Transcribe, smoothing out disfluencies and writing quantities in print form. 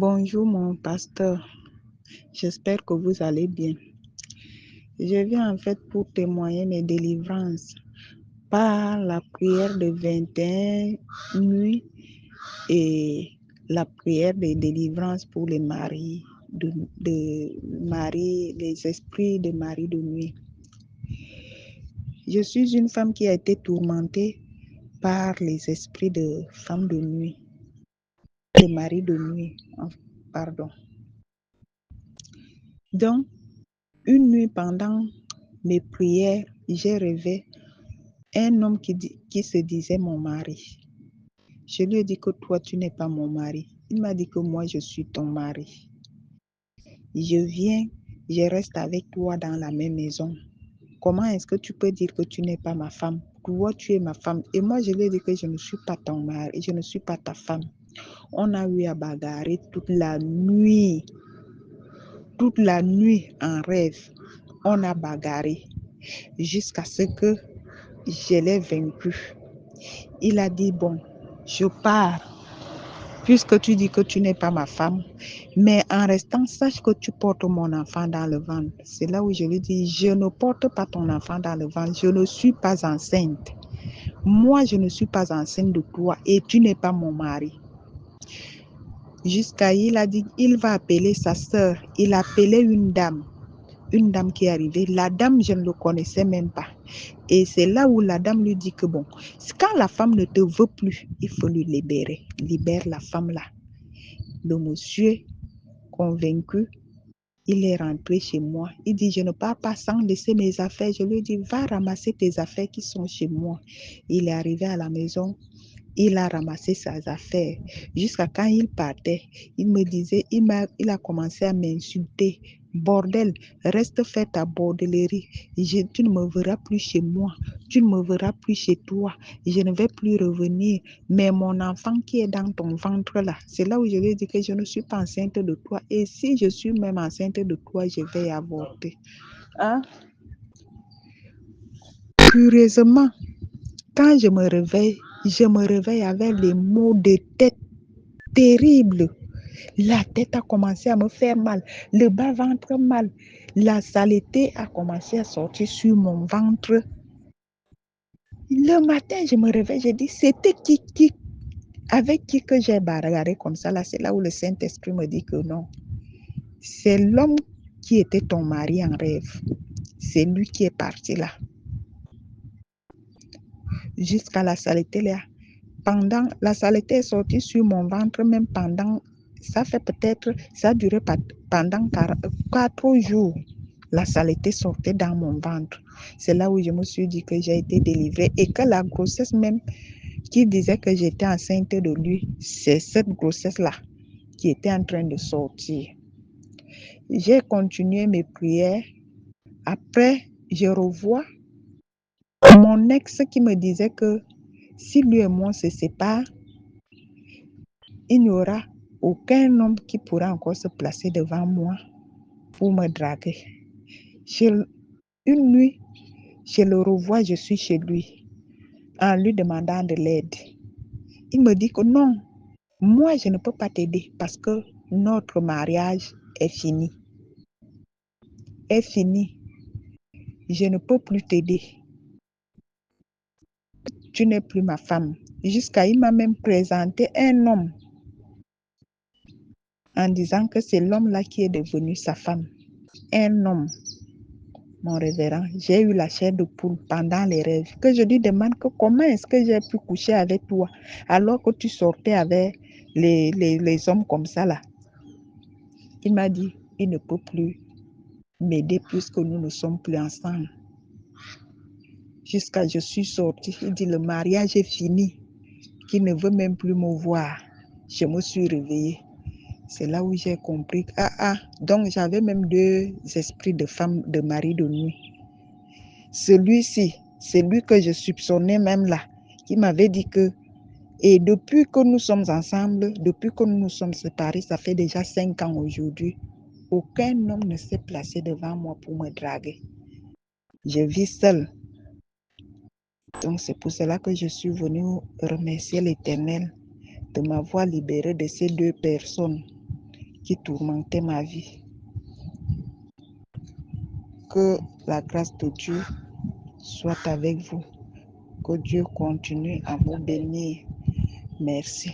Bonjour mon pasteur, j'espère que vous allez bien. Je viens en fait pour témoigner mes délivrances par la prière de 21 nuits et la prière de délivrance pour les maris les esprits de mari de nuit. Je suis une femme qui a été tourmentée par les esprits de femme de nuit, de mari de nuit, pardon. Donc, une nuit pendant mes prières, j'ai rêvé un homme qui se disait mon mari. Je lui ai dit que toi, tu n'es pas mon mari. Il m'a dit que moi, je suis ton mari. Je viens, je reste avec toi dans la même maison. Comment est-ce que tu peux dire que tu n'es pas ma femme? Toi, tu es ma femme. Et moi, je lui ai dit que je ne suis pas ton mari, je ne suis pas ta femme. On a eu à bagarrer toute la nuit. Toute la nuit en rêve. On a bagarré jusqu'à ce que je l'ai vaincu. Il a dit, bon, je pars, puisque tu dis que tu n'es pas ma femme, mais en restant, sache que tu portes mon enfant dans le ventre. C'est là où je lui dis, je ne porte pas ton enfant dans le ventre, je ne suis pas enceinte. Moi, je ne suis pas enceinte de toi et tu n'es pas mon mari. Jusqu'à il a dit, il va appeler sa sœur. Il a appelé une dame qui est arrivée. La dame, je ne le connaissais même pas. Et c'est là où la dame lui dit que bon, quand la femme ne te veut plus, il faut lui libérer. Libère la femme là. Le monsieur, convaincu, il est rentré chez moi. Il dit, je ne pars pas sans laisser mes affaires. Je lui dis, va ramasser tes affaires qui sont chez moi. Il est arrivé à la maison. Il a ramassé ses affaires. Jusqu'à quand il partait, il me disait, il a commencé à m'insulter. Bordel, reste faire ta bordellerie. Tu ne me verras plus chez moi. Tu ne me verras plus chez toi. Je ne vais plus revenir. Mais mon enfant qui est dans ton ventre là, c'est là où je lui ai dit que je ne suis pas enceinte de toi. Et si je suis même enceinte de toi, je vais avorter. Hein? Curieusement, quand je me réveille avec les maux de tête terribles. La tête a commencé à me faire mal, le bas-ventre mal. La saleté a commencé à sortir sur mon ventre. Le matin, je me réveille, je dis, c'était qui avec qui que j'ai bagarré comme ça là. C'est là où le Saint-Esprit me dit que non. C'est l'homme qui était ton mari en rêve. C'est lui qui est parti là. Jusqu'à la saleté là. La saleté est sortie sur mon ventre, même pendant, ça a duré pendant 4 jours. La saleté sortait dans mon ventre. C'est là où je me suis dit que j'ai été délivrée et que la grossesse même qui disait que j'étais enceinte de lui, c'est cette grossesse-là qui était en train de sortir. J'ai continué mes prières. Après, je revois mon ex qui me disait que si lui et moi se séparent, il n'y aura aucun homme qui pourra encore se placer devant moi pour me draguer. Une nuit, je le revois, je suis chez lui, en lui demandant de l'aide. Il me dit que non, moi je ne peux pas t'aider parce que notre mariage est fini. Est fini. Je ne peux plus t'aider. Tu n'es plus ma femme. Il m'a même présenté un homme en disant que c'est l'homme-là qui est devenu sa femme. Un homme. Mon révérend, j'ai eu la chair de poule pendant les rêves. Que je lui demande que comment est-ce que j'ai pu coucher avec toi alors que tu sortais avec les hommes comme ça là. Il m'a dit, il ne peut plus m'aider puisque nous ne sommes plus ensemble. Jusqu'à je suis sortie, il dit le mariage est fini, qu'il ne veut même plus me voir. Je me suis réveillée. C'est là où j'ai compris. Donc j'avais même 2 esprits de femme, de mari de nuit. Celui-ci, c'est lui que je soupçonnais même là, qui m'avait dit que, et depuis que nous sommes ensemble, depuis que nous nous sommes séparés, ça fait déjà 5 ans aujourd'hui, aucun homme ne s'est placé devant moi pour me draguer. Je vis seule. Donc c'est pour cela que je suis venue remercier l'Éternel de m'avoir libérée de ces 2 personnes qui tourmentait ma vie. Que la grâce de Dieu soit avec vous. Que Dieu continue à vous bénir. Merci.